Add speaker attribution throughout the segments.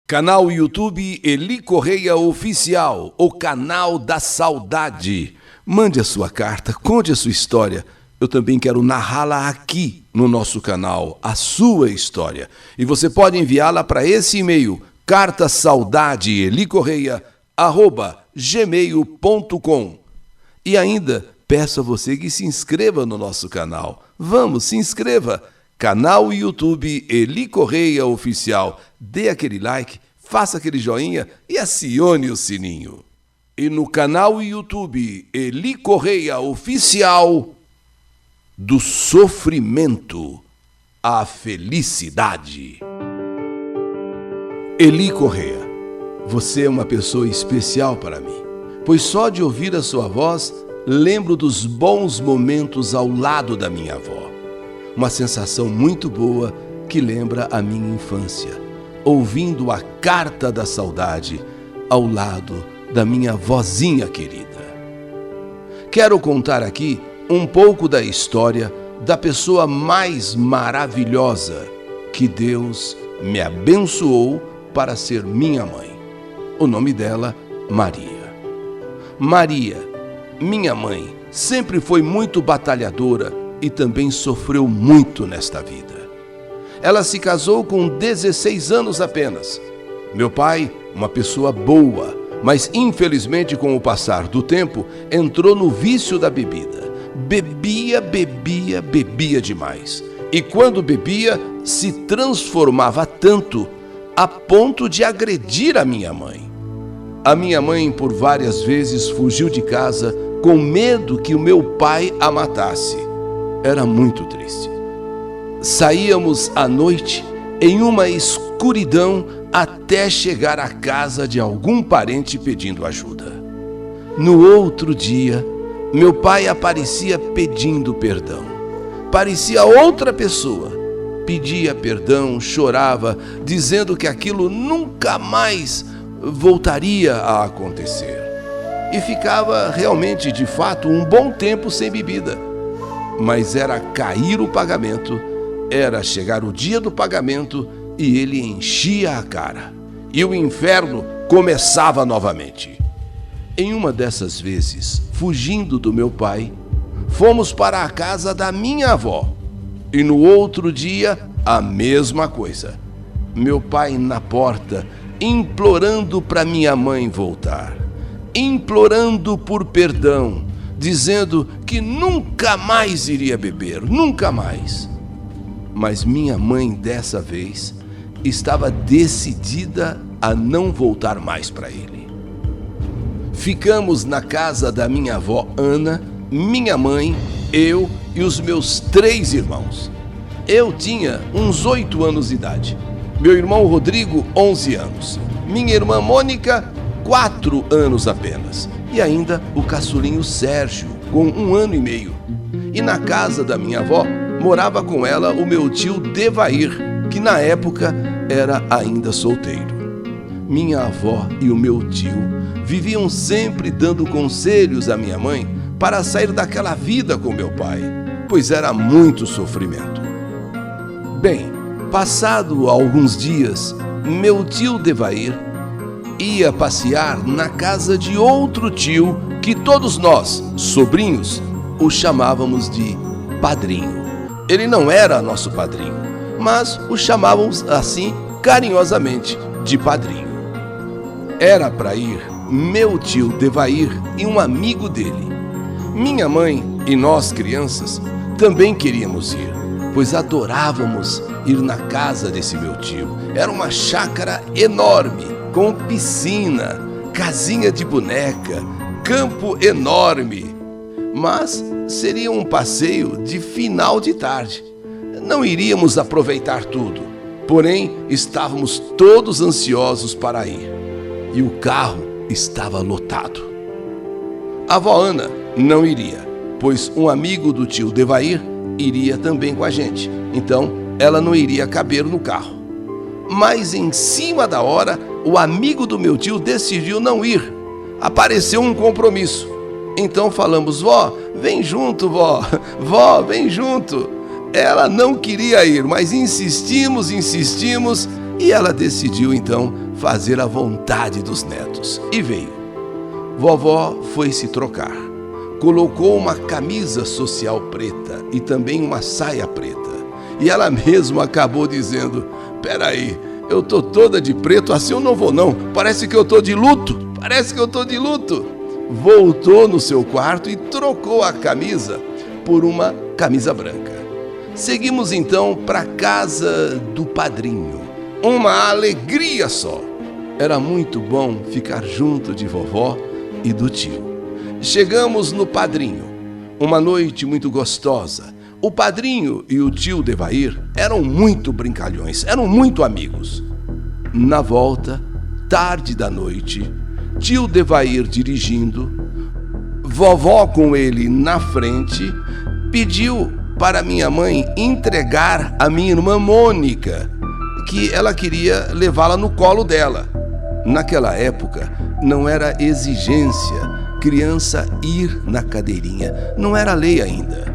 Speaker 1: Canal YouTube Eli Correia Oficial, o canal da saudade. Mande a sua carta, conte a sua história. Eu também quero narrá-la aqui no nosso canal, a sua história. E você pode enviá-la para esse e-mail, cartasaudadeelicorreia@gmail.com. E ainda peço a você que se inscreva no nosso canal. Vamos, se inscreva! Canal YouTube Eli Correia Oficial. Dê aquele like, faça aquele joinha e acione o sininho. E no canal YouTube Eli Correia Oficial, do sofrimento à felicidade. Eli Correia, você é uma pessoa especial para mim, pois só de ouvir a sua voz lembro dos bons momentos ao lado da minha avó. Uma sensação muito boa que lembra a minha infância, ouvindo a carta da saudade ao lado da minha vozinha querida. Quero contar aqui um pouco da história da pessoa mais maravilhosa que Deus me abençoou para ser minha mãe. O nome dela, Maria. Maria, minha mãe, sempre foi muito batalhadora e também sofreu muito nesta vida. Ela se casou com 16 anos apenas. Meu pai, uma pessoa boa, mas infelizmente com o passar do tempo, entrou no vício da bebida. Bebia demais. E quando bebia, se transformava tanto a ponto de agredir a minha mãe. A minha mãe por várias vezes fugiu de casa com medo que o meu pai a matasse. Era muito triste. Saíamos à noite em uma escuridão até chegar à casa de algum parente pedindo ajuda. No outro dia, meu pai aparecia pedindo perdão. Parecia outra pessoa. Pedia perdão, chorava, dizendo que aquilo nunca mais voltaria a acontecer. E ficava realmente, de fato, um bom tempo sem bebida. Mas era cair o pagamento, era chegar o dia do pagamento e ele enchia a cara. E o inferno começava novamente. Em uma dessas vezes, fugindo do meu pai, fomos para a casa da minha avó. E no outro dia, a mesma coisa. Meu pai na porta, implorando para minha mãe voltar, implorando por perdão, dizendo que nunca mais iria beber, nunca mais. Mas minha mãe, dessa vez, estava decidida a não voltar mais para ele. Ficamos na casa da minha avó Ana, minha mãe, eu e os meus 3 irmãos. Eu tinha uns 8 anos de idade. Meu irmão Rodrigo, 11 anos. Minha irmã Mônica, 4 anos apenas. E ainda o caçulinho Sérgio, com 1 ano e meio. E na casa da minha avó, morava com ela o meu tio Devair, que na época era ainda solteiro. Minha avó e o meu tio viviam sempre dando conselhos à minha mãe para sair daquela vida com meu pai, pois era muito sofrimento. Bem, passado alguns dias, meu tio Devair ia passear na casa de outro tio que todos nós, sobrinhos, o chamávamos de padrinho. Ele não era nosso padrinho, mas o chamávamos assim carinhosamente de padrinho. Era para ir meu tio Devair e um amigo dele. Minha mãe e nós crianças também queríamos ir, pois adorávamos ir na casa desse meu tio. Era uma chácara enorme, com piscina, casinha de boneca, campo enorme. Mas seria um passeio de final de tarde. Não iríamos aproveitar tudo, porém estávamos todos ansiosos para ir. E o carro estava lotado. A avó Ana não iria, pois um amigo do tio Devair iria também com a gente. Então ela não iria caber no carro. Mas em cima da hora, o amigo do meu tio decidiu não ir. Apareceu um compromisso. Então falamos: vó, vem junto, vó. Vó, vem junto. Ela não queria ir, mas insistimos, e ela decidiu então fazer a vontade dos netos. E veio. Vovó foi se trocar. Colocou uma camisa social preta e também uma saia preta. E ela mesma acabou dizendo: peraí, eu tô toda de preto, assim eu não vou não. Parece que eu tô de luto. Voltou no seu quarto e trocou a camisa por uma camisa branca. Seguimos então para a casa do padrinho. Uma alegria só. Era muito bom ficar junto de vovó e do tio. Chegamos no padrinho. Uma noite muito gostosa. O padrinho e o tio Devair eram muito brincalhões, eram muito amigos. Na volta, tarde da noite, tio Devair dirigindo, vovó com ele na frente, pediu para minha mãe entregar a minha irmã Mônica, que ela queria levá-la no colo dela. Naquela época, não era exigência criança ir na cadeirinha, não era lei ainda.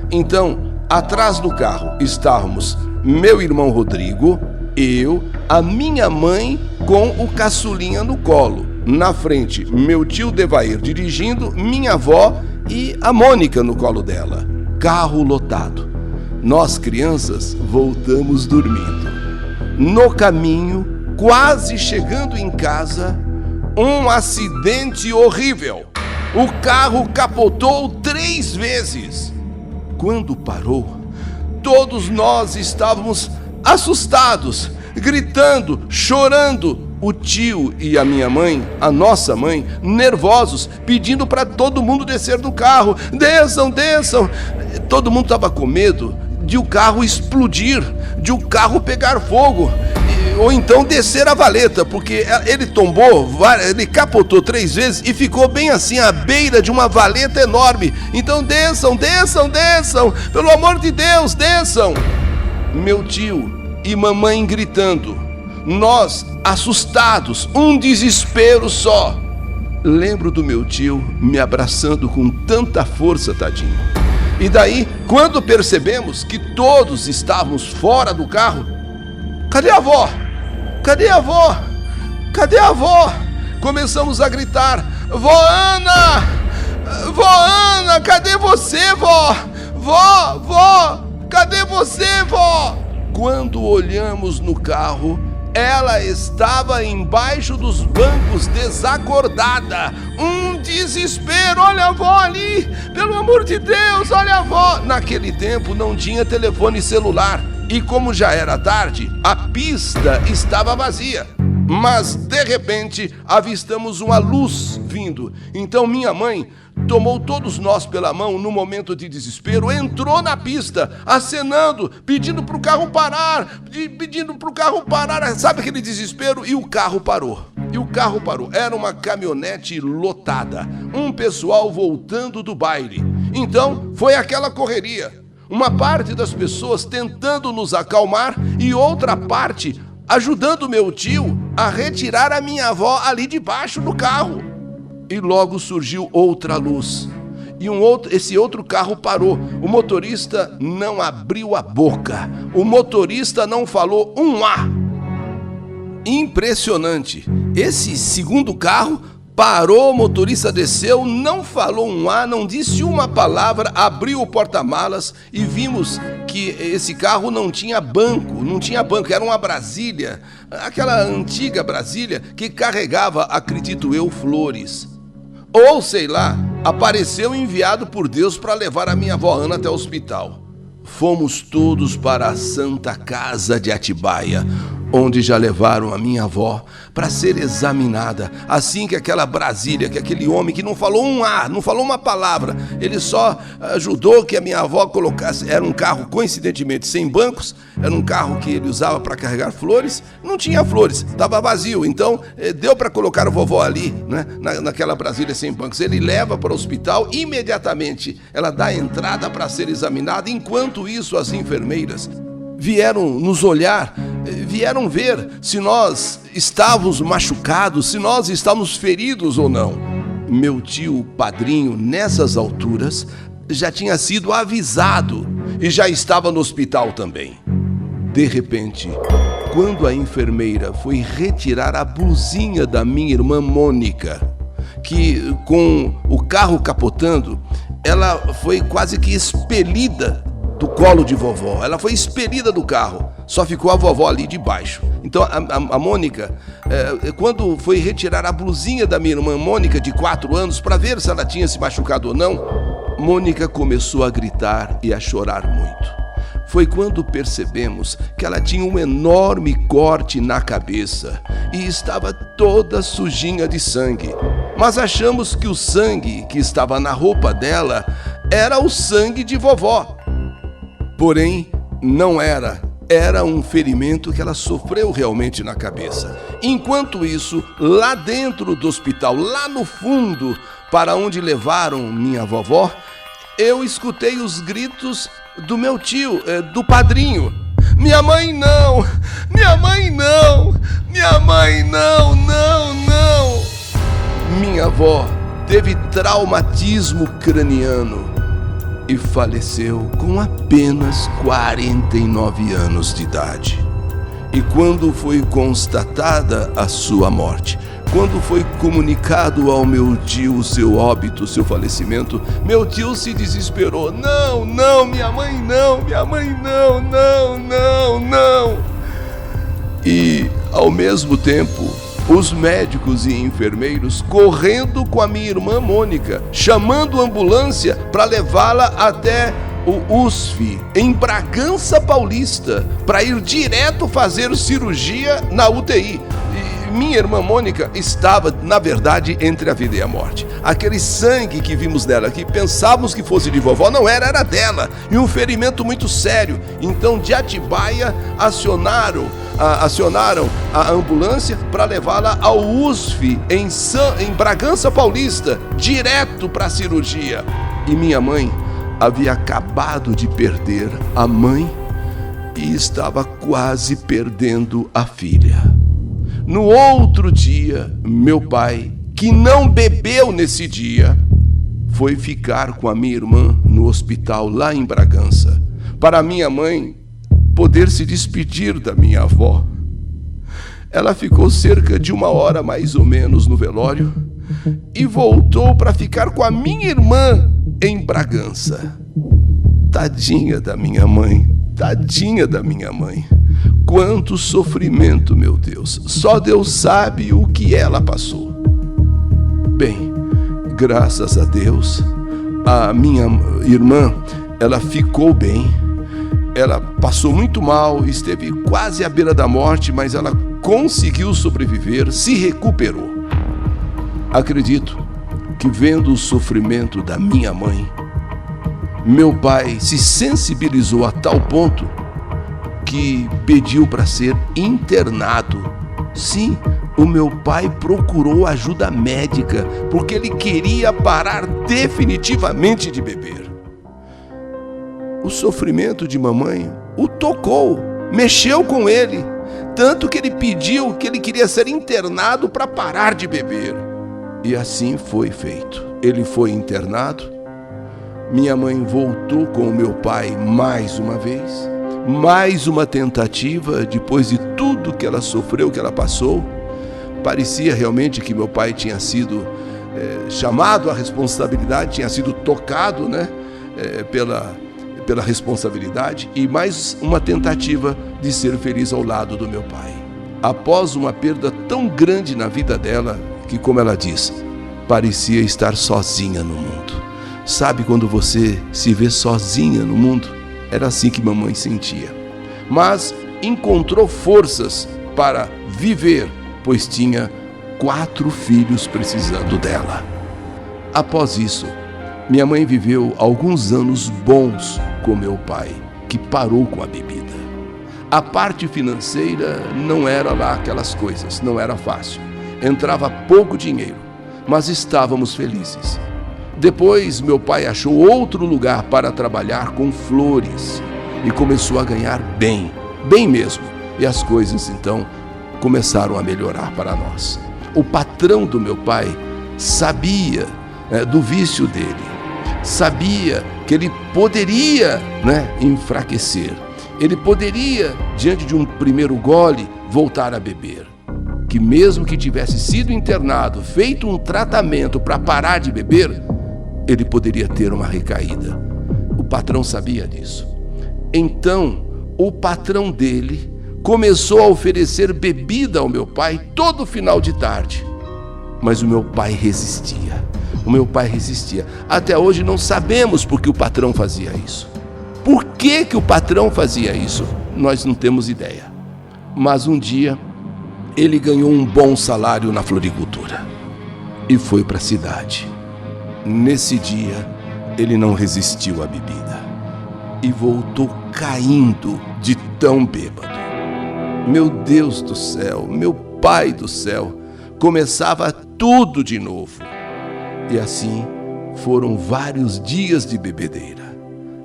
Speaker 1: Então, atrás do carro estávamos meu irmão Rodrigo, eu, a minha mãe com o caçulinha no colo. Na frente, meu tio Devair dirigindo, minha avó e a Mônica no colo dela. Carro lotado. Nós, crianças, voltamos dormindo. No caminho, quase chegando em casa, um acidente horrível. O carro capotou 3 vezes. Quando parou, todos nós estávamos assustados, gritando, chorando. O tio e a minha mãe, a nossa mãe, nervosos, pedindo para todo mundo descer do carro. Desçam, desçam. Todo mundo estava com medo de o carro explodir, de o carro pegar fogo, ou então descer a valeta, porque ele tombou, ele capotou 3 vezes e ficou bem assim, à beira de uma valeta enorme. Então desçam, desçam, desçam, pelo amor de Deus, desçam. Meu tio e mamãe gritando, nós assustados, um desespero só. Lembro do meu tio me abraçando com tanta força, tadinho. E daí, quando percebemos que todos estávamos fora do carro, cadê a avó? Cadê a avó? Cadê a avó? Começamos a gritar, vó Ana! Vó Ana, cadê você, vó? Vó, cadê você, vó? Quando olhamos no carro, ela estava embaixo dos bancos, desacordada. Um desespero, olha a avó ali, pelo amor de Deus, olha a avó. Naquele tempo não tinha telefone celular e como já era tarde, a pista estava vazia. Mas, de repente, avistamos uma luz vindo. Então minha mãe tomou todos nós pela mão no momento de desespero, entrou na pista, acenando, pedindo para o carro parar, sabe aquele desespero? E o carro parou. Era uma caminhonete lotada, um pessoal voltando do baile. Então, foi aquela correria. Uma parte das pessoas tentando nos acalmar e outra parte ajudando meu tio a retirar a minha avó ali debaixo do carro. E logo surgiu outra luz. E esse outro carro parou. O motorista não abriu a boca. O motorista não falou um A. Impressionante. Esse segundo carro parou, o motorista desceu, não falou um A, não disse uma palavra, abriu o porta-malas e vimos que esse carro não tinha banco, era uma Brasília, aquela antiga Brasília que carregava, acredito eu, flores. Ou, sei lá, apareceu enviado por Deus para levar a minha avó Ana até o hospital. Fomos todos para a Santa Casa de Atibaia, onde já levaram a minha avó para ser examinada. Assim que aquela Brasília, que aquele homem que não falou um A, não falou uma palavra, ele só ajudou que a minha avó colocasse, era um carro coincidentemente sem bancos, era um carro que ele usava para carregar flores, não tinha flores, estava vazio, então deu para colocar a vovó ali, né, naquela Brasília sem bancos. Ele leva para o hospital, imediatamente ela dá a entrada para ser examinada. Enquanto isso, as enfermeiras vieram nos olhar, vieram ver se nós estávamos machucados, se nós estávamos feridos ou não. Meu tio padrinho, nessas alturas, já tinha sido avisado e já estava no hospital também. De repente, quando a enfermeira foi retirar a blusinha da minha irmã Mônica, que com o carro capotando, ela foi quase que expelida do colo de vovó. Ela foi expelida do carro, só ficou a vovó ali debaixo. Então a Mônica, quando foi retirar a blusinha da minha irmã Mônica, de 4 anos, para ver se ela tinha se machucado ou não, Mônica começou a gritar e a chorar muito. Foi quando percebemos que ela tinha um enorme corte na cabeça e estava toda sujinha de sangue. Mas achamos que o sangue que estava na roupa dela era o sangue de vovó. Porém, não era. Era um ferimento que ela sofreu realmente na cabeça. Enquanto isso, lá dentro do hospital, lá no fundo, para onde levaram minha vovó, eu escutei os gritos do meu tio, do padrinho. Minha mãe não! Minha mãe não! Minha mãe não! Não, não! Minha avó teve traumatismo craniano e faleceu com apenas 49 anos de idade. E quando foi constatada a sua morte, quando foi comunicado ao meu tio o seu óbito, o seu falecimento, meu tio se desesperou. Não, não, minha mãe não, minha mãe não, não, não, não. E, ao mesmo tempo, os médicos e enfermeiros correndo com a minha irmã Mônica, chamando a ambulância para levá-la até o USF, em Bragança Paulista, para ir direto fazer cirurgia na UTI. Minha irmã Mônica estava, na verdade, entre a vida e a morte. Aquele sangue que vimos nela, que pensávamos que fosse de vovó, não era, era dela. E um ferimento muito sério. Então, de Atibaia, acionaram a ambulância para levá-la ao USF, em Bragança Paulista, direto para a cirurgia. E minha mãe havia acabado de perder a mãe e estava quase perdendo a filha. No outro dia, meu pai, que não bebeu nesse dia, foi ficar com a minha irmã no hospital lá em Bragança, para minha mãe poder se despedir da minha avó. Ela ficou cerca de 1 hora mais ou menos no velório e voltou para ficar com a minha irmã em Bragança. Tadinha da minha mãe, tadinha da minha mãe. Quanto sofrimento, meu Deus. Só Deus sabe o que ela passou. Bem, graças a Deus, a minha irmã, ela ficou bem. Ela passou muito mal, esteve quase à beira da morte, mas ela conseguiu sobreviver, se recuperou. Acredito que, vendo o sofrimento da minha mãe, meu pai se sensibilizou a tal ponto que pediu para ser internado. Sim, o meu pai procurou ajuda médica, porque ele queria parar definitivamente de beber. O sofrimento de mamãe o tocou, mexeu com ele, tanto que ele pediu que ele queria ser internado para parar de beber. E assim foi feito. Ele foi internado, minha mãe voltou com o meu pai mais uma vez, mais uma tentativa, depois de tudo que ela sofreu, que ela passou. Parecia realmente que meu pai tinha sido chamado à responsabilidade, tinha sido tocado, pela responsabilidade, e mais uma tentativa de ser feliz ao lado do meu pai. Após uma perda tão grande na vida dela, que, como ela diz, parecia estar sozinha no mundo. Sabe quando você se vê sozinha no mundo? Era assim que mamãe sentia. Mas encontrou forças para viver, pois tinha 4 filhos precisando dela. Após isso, minha mãe viveu alguns anos bons com meu pai, que parou com a bebida. A parte financeira não era lá aquelas coisas, não era fácil. Entrava pouco dinheiro, mas estávamos felizes. Depois, meu pai achou outro lugar para trabalhar com flores e começou a ganhar bem, bem mesmo. E as coisas, então, começaram a melhorar para nós. O patrão do meu pai sabia do vício dele, sabia que ele poderia enfraquecer. Ele poderia, diante de um primeiro gole, voltar a beber. Que mesmo que tivesse sido internado, feito um tratamento para parar de beber, ele poderia ter uma recaída. O patrão sabia disso. Então, o patrão dele começou a oferecer bebida ao meu pai todo final de tarde. Mas o meu pai resistia. Até hoje não sabemos por que o patrão fazia isso. Por que o patrão fazia isso? Nós não temos ideia. Mas um dia, ele ganhou um bom salário na floricultura e foi para a cidade. Nesse dia, ele não resistiu à bebida e voltou caindo de tão bêbado. Meu Deus do céu, meu Pai do céu, começava tudo de novo. E assim foram vários dias de bebedeira,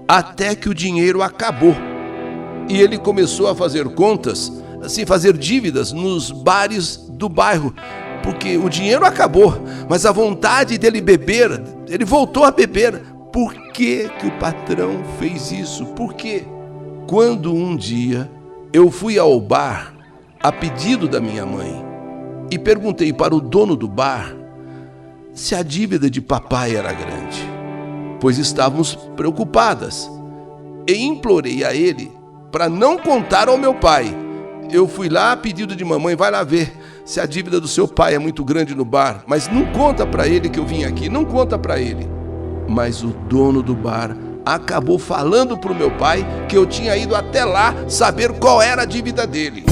Speaker 1: até que o dinheiro acabou. E ele começou a fazer contas, assim, fazer dívidas nos bares do bairro, porque o dinheiro acabou, mas a vontade dele beber, ele voltou a beber. Por que o patrão fez isso? Por quê? Quando um dia eu fui ao bar, a pedido da minha mãe, e perguntei para o dono do bar se a dívida de papai era grande, pois estávamos preocupadas, e implorei a ele para não contar ao meu pai. Eu fui lá a pedido de mamãe, vai lá ver se a dívida do seu pai é muito grande no bar, mas não conta para ele que eu vim aqui, não conta para ele. Mas o dono do bar acabou falando para o meu pai que eu tinha ido até lá saber qual era a dívida dele.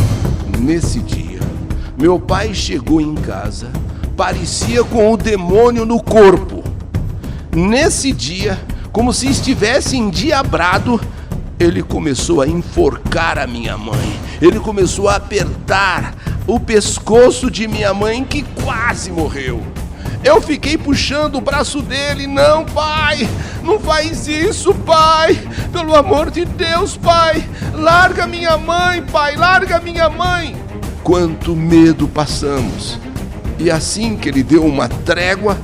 Speaker 1: Nesse dia, meu pai chegou em casa, parecia com o demônio no corpo. Nesse dia, como se estivesse endiabrado, ele começou a enforcar a minha mãe. Ele começou a apertar o pescoço de minha mãe, que quase morreu. Eu fiquei puxando o braço dele. Não, pai, não faz isso, pai. Pelo amor de Deus, pai. Larga minha mãe, pai, larga minha mãe. Quanto medo passamos. E assim que ele deu uma trégua,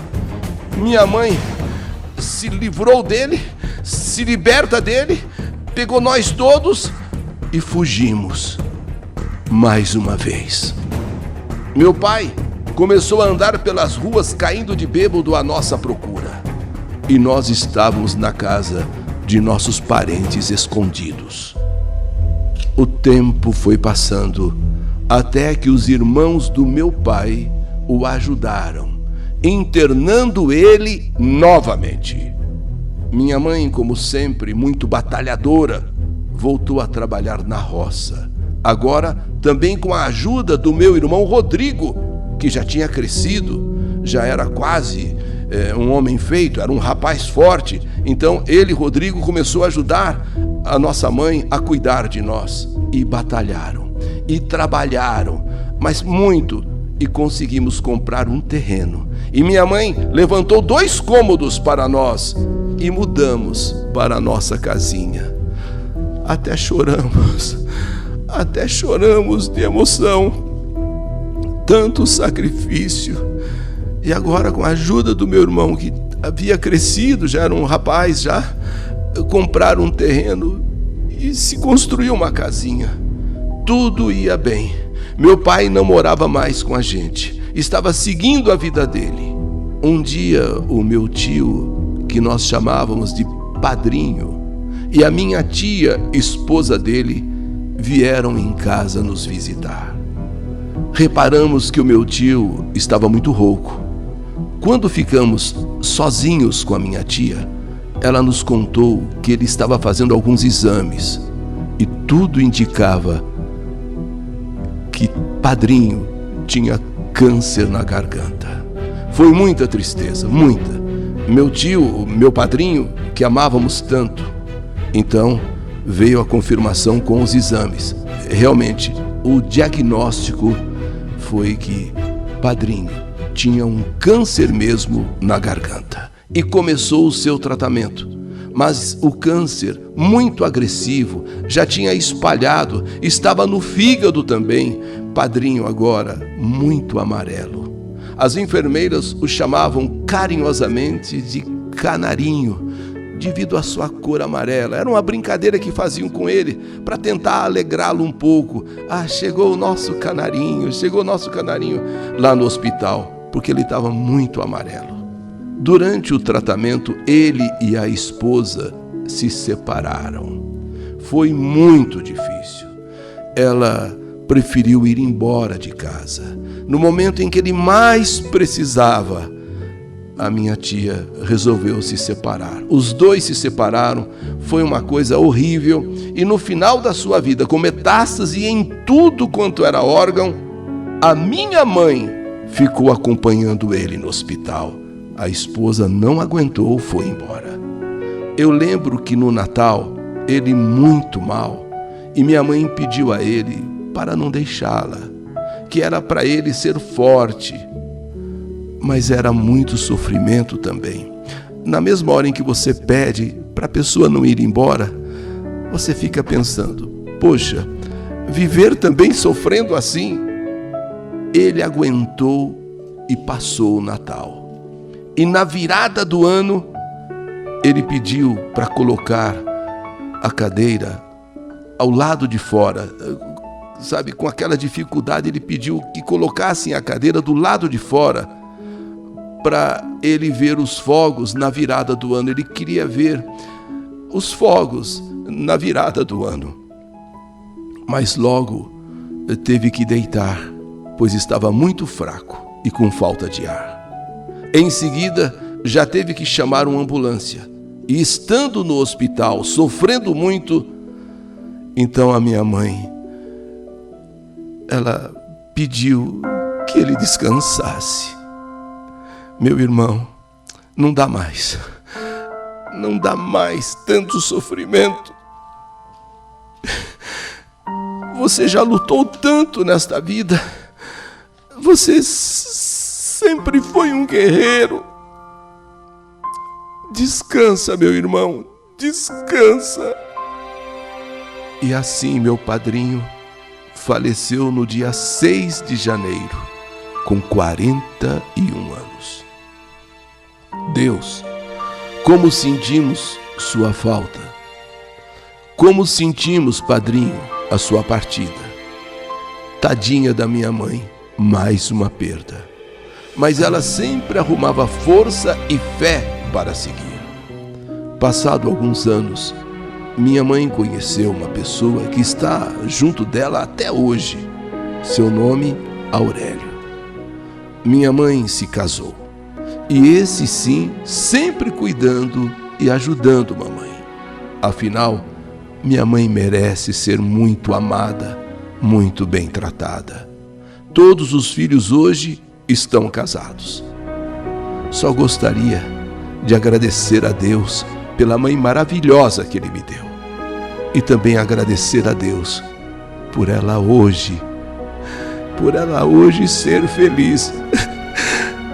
Speaker 1: minha mãe se livrou dele, se liberta dele, pegou nós todos e fugimos. Mais uma vez. Meu pai começou a andar pelas ruas caindo de bêbado à nossa procura. E nós estávamos na casa de nossos parentes escondidos. O tempo foi passando até que os irmãos do meu pai o ajudaram, internando ele novamente. Minha mãe, como sempre, muito batalhadora, voltou a trabalhar na roça. Agora, também com a ajuda do meu irmão Rodrigo, que já tinha crescido, já era quase um homem feito, era um rapaz forte. Então ele, Rodrigo, começou a ajudar a nossa mãe a cuidar de nós. E batalharam, e trabalharam, mas muito, e conseguimos comprar um terreno. E minha mãe levantou 2 cômodos para nós e mudamos para a nossa casinha. Até choramos de emoção. Tanto sacrifício. E agora, com a ajuda do meu irmão, que havia crescido, já era um rapaz, já compraram um terreno e se construiu uma casinha. Tudo ia bem. Meu pai não morava mais com a gente, estava seguindo a vida dele. Um dia, o meu tio, que nós chamávamos de padrinho, e a minha tia, esposa dele, vieram em casa nos visitar. Reparamos que o meu tio estava muito rouco. Quando ficamos sozinhos com a minha tia, ela nos contou que ele estava fazendo alguns exames e tudo indicava que padrinho tinha câncer na garganta. Foi muita tristeza, muita. Meu tio, meu padrinho, que amávamos tanto. Então veio a confirmação com os exames. Realmente, o diagnóstico foi que padrinho tinha um câncer mesmo na garganta. E começou o seu tratamento. Mas o câncer, muito agressivo, já tinha espalhado, estava no fígado também. Padrinho agora muito amarelo. As enfermeiras o chamavam carinhosamente de canarinho. devido à sua cor amarela. Era uma brincadeira que faziam com ele para tentar alegrá-lo um pouco. Chegou o nosso canarinho lá no hospital, porque ele estava muito amarelo. Durante o tratamento, ele e a esposa se separaram. Foi muito difícil. Ela preferiu ir embora de casa. No momento em que ele mais precisava, a minha tia resolveu se separar. Os dois se separaram, foi uma coisa horrível. E no final da sua vida, com metástase em tudo quanto era órgão, a minha mãe ficou acompanhando ele no hospital. A esposa não aguentou, foi embora. Eu lembro que no Natal, ele muito mal, e minha mãe pediu a ele para não deixá-la, que era para ele ser forte, mas era muito sofrimento também. Na mesma hora em que você pede para a pessoa não ir embora, você fica pensando, poxa, viver também sofrendo assim? Ele aguentou e passou o Natal. E na virada do ano, ele pediu para colocar a cadeira ao lado de fora. Sabe, com aquela dificuldade, ele pediu que colocassem a cadeira do lado de fora para ele ver os fogos na virada do ano. Ele queria ver os fogos na virada do ano. Mas logo teve que deitar, pois estava muito fraco e com falta de ar. Em seguida, já teve que chamar uma ambulância. E estando no hospital, sofrendo muito, então a minha mãe, ela pediu que ele descansasse. Meu irmão, não dá mais. Não dá mais tanto sofrimento. Você já lutou tanto nesta vida. Você sempre foi um guerreiro. Descansa, meu irmão, descansa. E assim meu padrinho faleceu no dia 6 de janeiro, com 41 anos. Deus, como sentimos sua falta. Como sentimos, padrinho, a sua partida. Tadinha da minha mãe, mais uma perda. Mas ela sempre arrumava força e fé para seguir. Passado alguns anos, minha mãe conheceu uma pessoa que está junto dela até hoje. Seu nome, Aurélio. Minha mãe se casou. E esse sim, sempre cuidando e ajudando mamãe. Afinal, minha mãe merece ser muito amada, muito bem tratada. Todos os filhos hoje estão casados. Só gostaria de agradecer a Deus pela mãe maravilhosa que Ele me deu. E também agradecer a Deus por ela hoje ser feliz.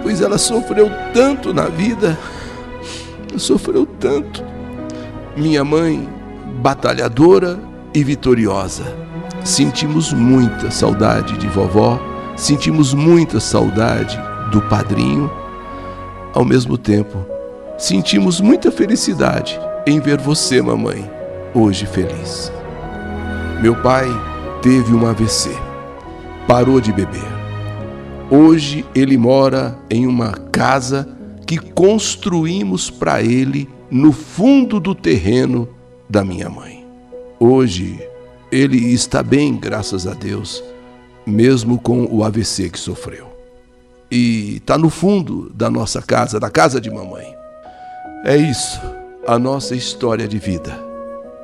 Speaker 1: Pois ela sofreu tanto na vida, sofreu tanto. Minha mãe, batalhadora e vitoriosa. Sentimos muita saudade de vovó, sentimos muita saudade do padrinho. Ao mesmo tempo, sentimos muita felicidade em ver você, mamãe, hoje feliz. Meu pai teve um AVC, parou de beber. Hoje ele mora em uma casa que construímos para ele no fundo do terreno da minha mãe. Hoje ele está bem, graças a Deus, mesmo com o AVC que sofreu. E está no fundo da nossa casa, da casa de mamãe. É isso, a nossa história de vida.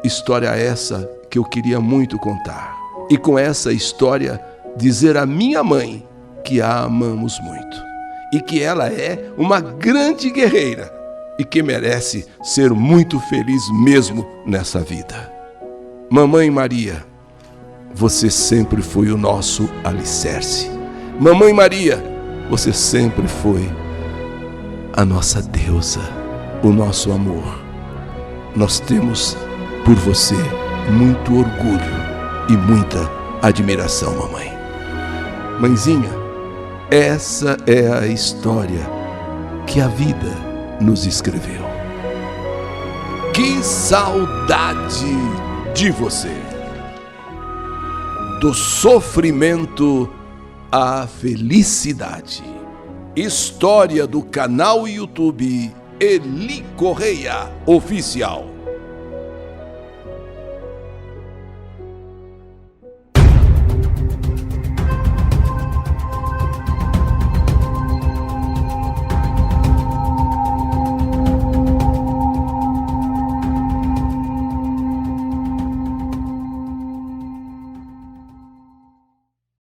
Speaker 1: História essa que eu queria muito contar. E com essa história, dizer à minha mãe que a amamos muito. E que ela é uma grande guerreira. E que merece ser muito feliz mesmo nessa vida. Mamãe Maria, você sempre foi o nosso alicerce. Mamãe Maria, você sempre foi a nossa deusa, o nosso amor. Nós temos por você muito orgulho e muita admiração, mamãe. Mãezinha, essa é a história que a vida nos escreveu. Que saudade de você! Do sofrimento à felicidade. História do canal YouTube Eli Correia Oficial.